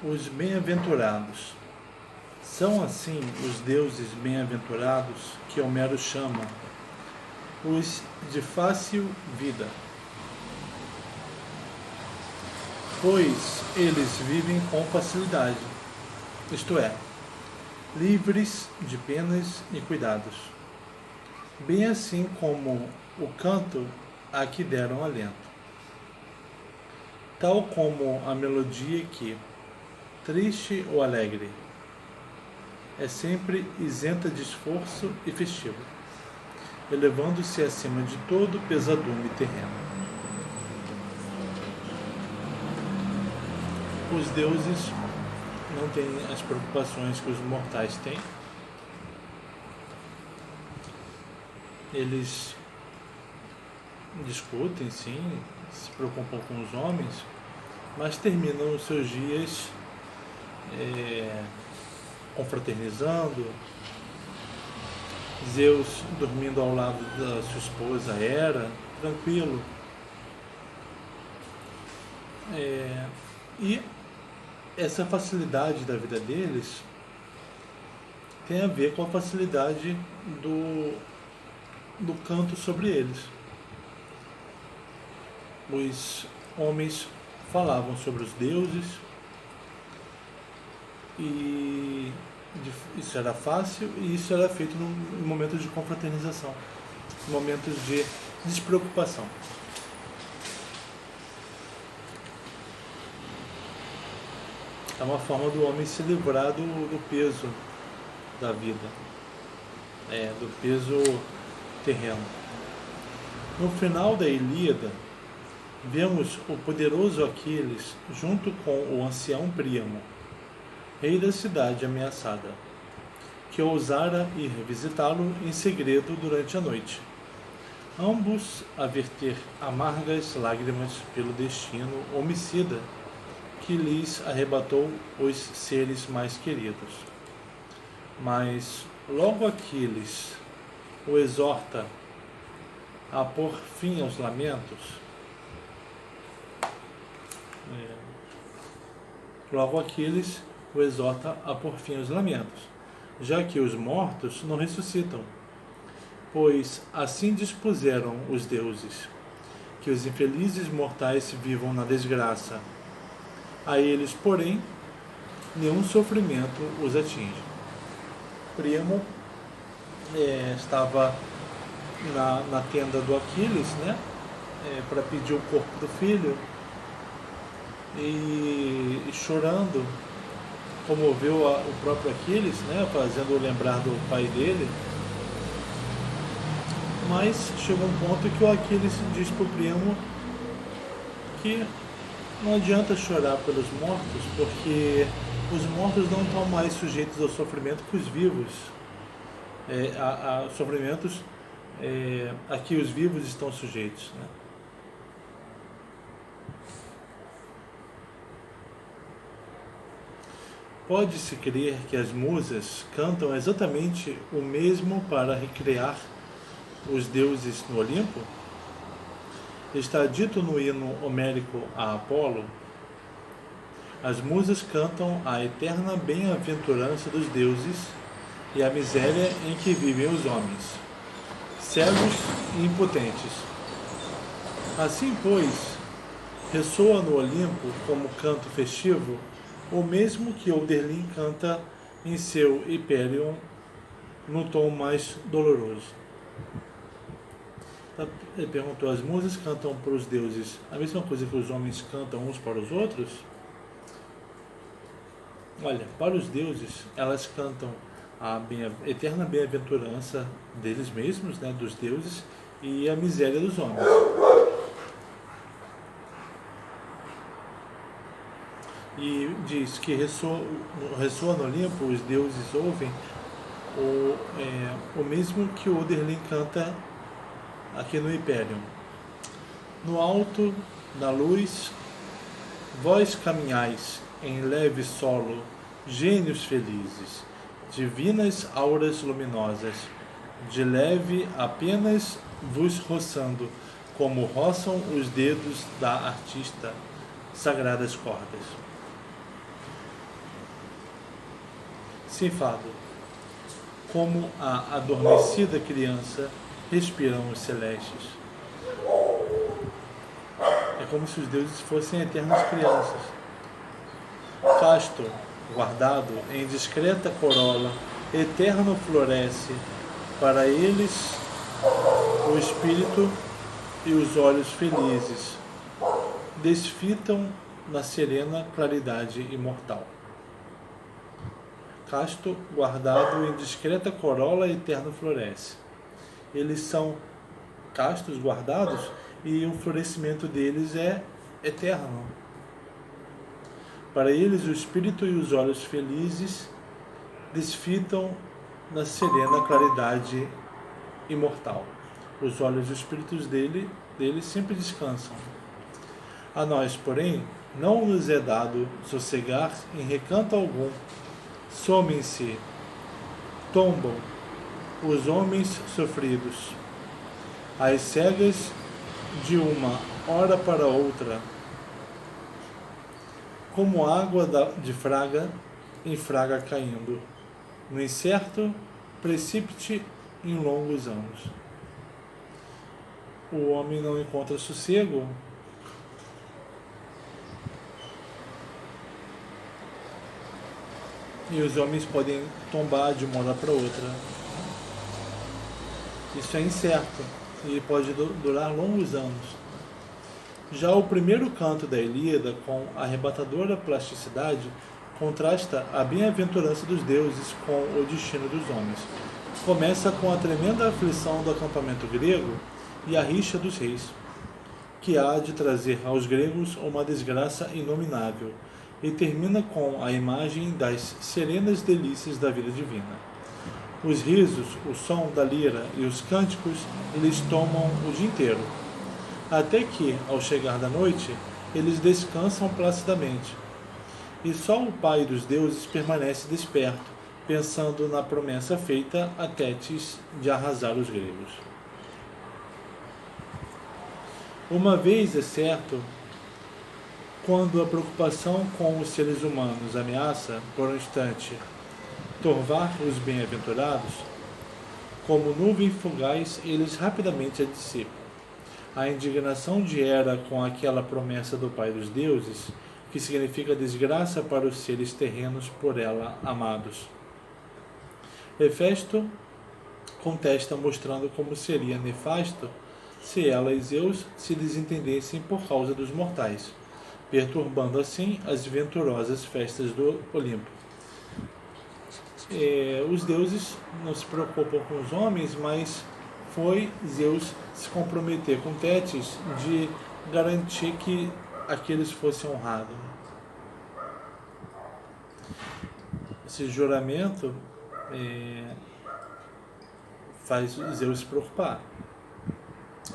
Os bem-aventurados. São assim os deuses bem-aventurados que Homero chama os de fácil vida, pois eles vivem com facilidade, isto é, livres de penas e cuidados, bem assim como o canto a que deram alento, tal como a melodia que, triste ou alegre, é sempre isenta de esforço e festiva, elevando-se acima de todo pesadume terreno. Os deuses não têm as preocupações que os mortais têm. Eles discutem, sim, se preocupam com os homens, mas terminam os seus dias confraternizando, Zeus dormindo ao lado da sua esposa Hera, tranquilo. E essa facilidade da vida deles tem a ver com a facilidade do canto sobre eles. Os homens falavam sobre os deuses e isso era fácil e isso era feito em momentos de confraternização, em momentos de despreocupação. É uma forma do homem se livrar do peso da vida, do peso terreno. No final da Ilíada, vemos o poderoso Aquiles junto com o ancião Príamo, rei da cidade ameaçada, que ousara ir visitá-lo em segredo durante a noite. Ambos a verter amargas lágrimas pelo destino homicida que lhes arrebatou os seres mais queridos. Mas logo Aquiles o exorta a pôr fim aos lamentos. Logo Aquiles o exorta a pôr fim aos lamentos, já que os mortos não ressuscitam, pois assim dispuseram os deuses, que os infelizes mortais vivam na desgraça. A eles, porém, nenhum sofrimento os atinge. Príamo estava na tenda do Aquiles, para pedir o corpo do filho, e chorando, comoveu o próprio Aquiles, fazendo-o lembrar do pai dele. Mas chegou um ponto que o Aquiles diz para o Príamo que não adianta chorar pelos mortos, porque os mortos não estão mais sujeitos ao sofrimento que os vivos. A sofrimentos a que os vivos estão sujeitos. Pode-se crer que as musas cantam exatamente o mesmo para recriar os deuses no Olimpo? Está dito no hino homérico a Apolo: as musas cantam a eterna bem-aventurança dos deuses e a miséria em que vivem os homens, cegos e impotentes. Assim, pois, ressoa no Olimpo como canto festivo o mesmo que Oderlin canta em seu Hyperion no tom mais doloroso. Ele perguntou: as musas cantam para os deuses a mesma coisa que os homens cantam uns para os outros? Olha, para os deuses, elas cantam a eterna bem-aventurança deles mesmos, dos deuses, e a miséria dos homens. E diz que ressoa no Olimpo, os deuses ouvem o mesmo que o Oderlin canta aqui no Hyperion. No alto da luz, vós caminhais em leve solo, gênios felizes, divinas auras luminosas, de leve apenas vos roçando, como roçam os dedos da artista sagradas cordas. ceifado. Como a adormecida criança respiram os celestes. É como se os deuses fossem eternas crianças. Casto, guardado em discreta corola, eterno floresce, para eles o espírito e os olhos felizes desfitam na serena claridade imortal. Casto, guardado em discreta corola, eterno floresce. Eles são castos, guardados, e o florescimento deles é eterno. Para eles, o espírito e os olhos felizes desfitam na serena claridade imortal. Os olhos e os espíritos deles sempre descansam. A nós, porém, não nos é dado sossegar em recanto algum. Somem-se, tombam os homens sofridos, as cegas de uma hora para outra, como água de fraga em fraga caindo, no incerto precipite em longos anos. O homem não encontra sossego e os homens podem tombar de uma hora para outra. Isso é incerto e pode durar longos anos. Já o primeiro canto da Ilíada, com arrebatadora plasticidade, contrasta a bem-aventurança dos deuses com o destino dos homens. Começa com a tremenda aflição do acampamento grego e a rixa dos reis, que há de trazer aos gregos uma desgraça inominável, e termina com a imagem das serenas delícias da vida divina. Os risos, o som da lira e os cânticos eles tomam o dia inteiro, até que, ao chegar da noite, eles descansam placidamente. E só o Pai dos deuses permanece desperto, pensando na promessa feita a Tétis de arrasar os gregos. Uma vez é certo, quando a preocupação com os seres humanos ameaça, por um instante, torvar os bem-aventurados, como nuvem fugaz, eles rapidamente a dissipam. A indignação de Hera com aquela promessa do Pai dos deuses, que significa desgraça para os seres terrenos por ela amados. Hefesto contesta, mostrando como seria nefasto se ela e Zeus se desentendessem por causa dos mortais, perturbando assim as venturosas festas do Olimpo. Os deuses não se preocupam com os homens, mas foi Zeus se comprometer com Tétis de garantir que aqueles fossem honrados. Esse juramento faz Zeus se preocupar.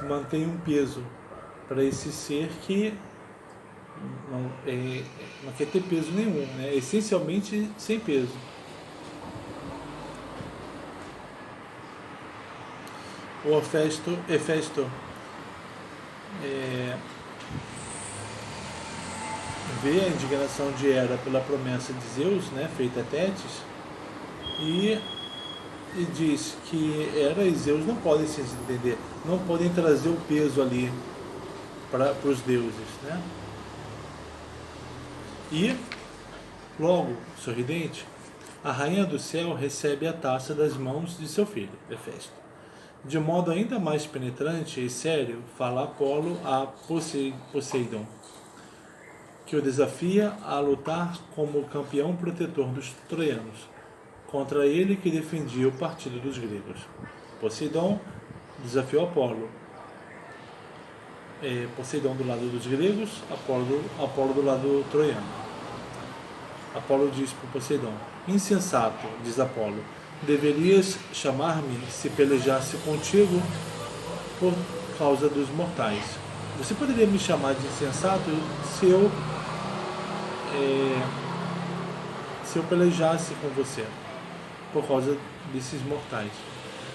Mantém um peso para esse ser que não quer ter peso nenhum, né? Essencialmente sem peso. O Hefesto vê a indignação de Hera pela promessa de Zeus, né, feita a Tétis, e diz que Hera e Zeus não podem se entender, não podem trazer o peso ali para os deuses, né? E, logo, sorridente, a rainha do céu recebe a taça das mãos de seu filho, Hefesto. De modo ainda mais penetrante e sério, fala Apolo a Poseidon, que o desafia a lutar como campeão protetor dos troianos, contra ele que defendia o partido dos gregos. Poseidon desafiou Apolo. Poseidon do lado dos gregos, Apolo do lado troiano. Apolo diz para Poseidon: insensato, diz Apolo, deverias chamar-me se pelejasse contigo por causa dos mortais. Você poderia me chamar de insensato se eu pelejasse com você por causa desses mortais.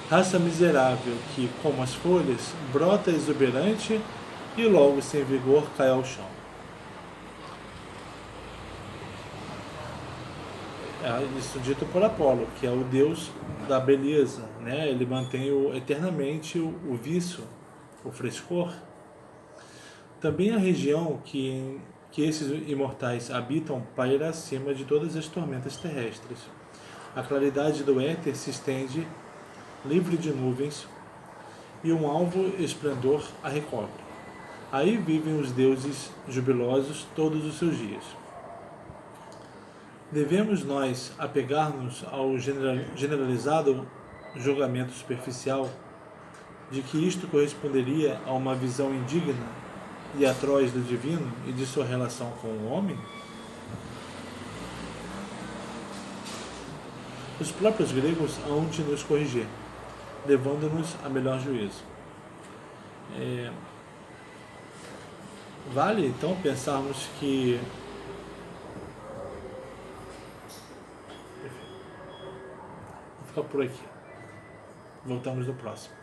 Raça miserável que, como as folhas, brota exuberante e logo sem vigor cai ao chão. isso dito por Apolo, que é o deus da beleza, né? Ele mantém eternamente o vício, o frescor. Também a região que esses imortais habitam paira acima de todas as tormentas terrestres. A claridade do éter se estende, livre de nuvens, e um alvo esplendor a recobre. Aí vivem os deuses jubilosos todos os seus dias. Devemos nós apegar-nos ao generalizado julgamento superficial de que isto corresponderia a uma visão indigna e atroz do divino e de sua relação com o homem? Os próprios gregos hão de nos corrigir, levando-nos a melhor juízo. Vale então pensarmos que vou ficar por aqui. Voltamos no próximo.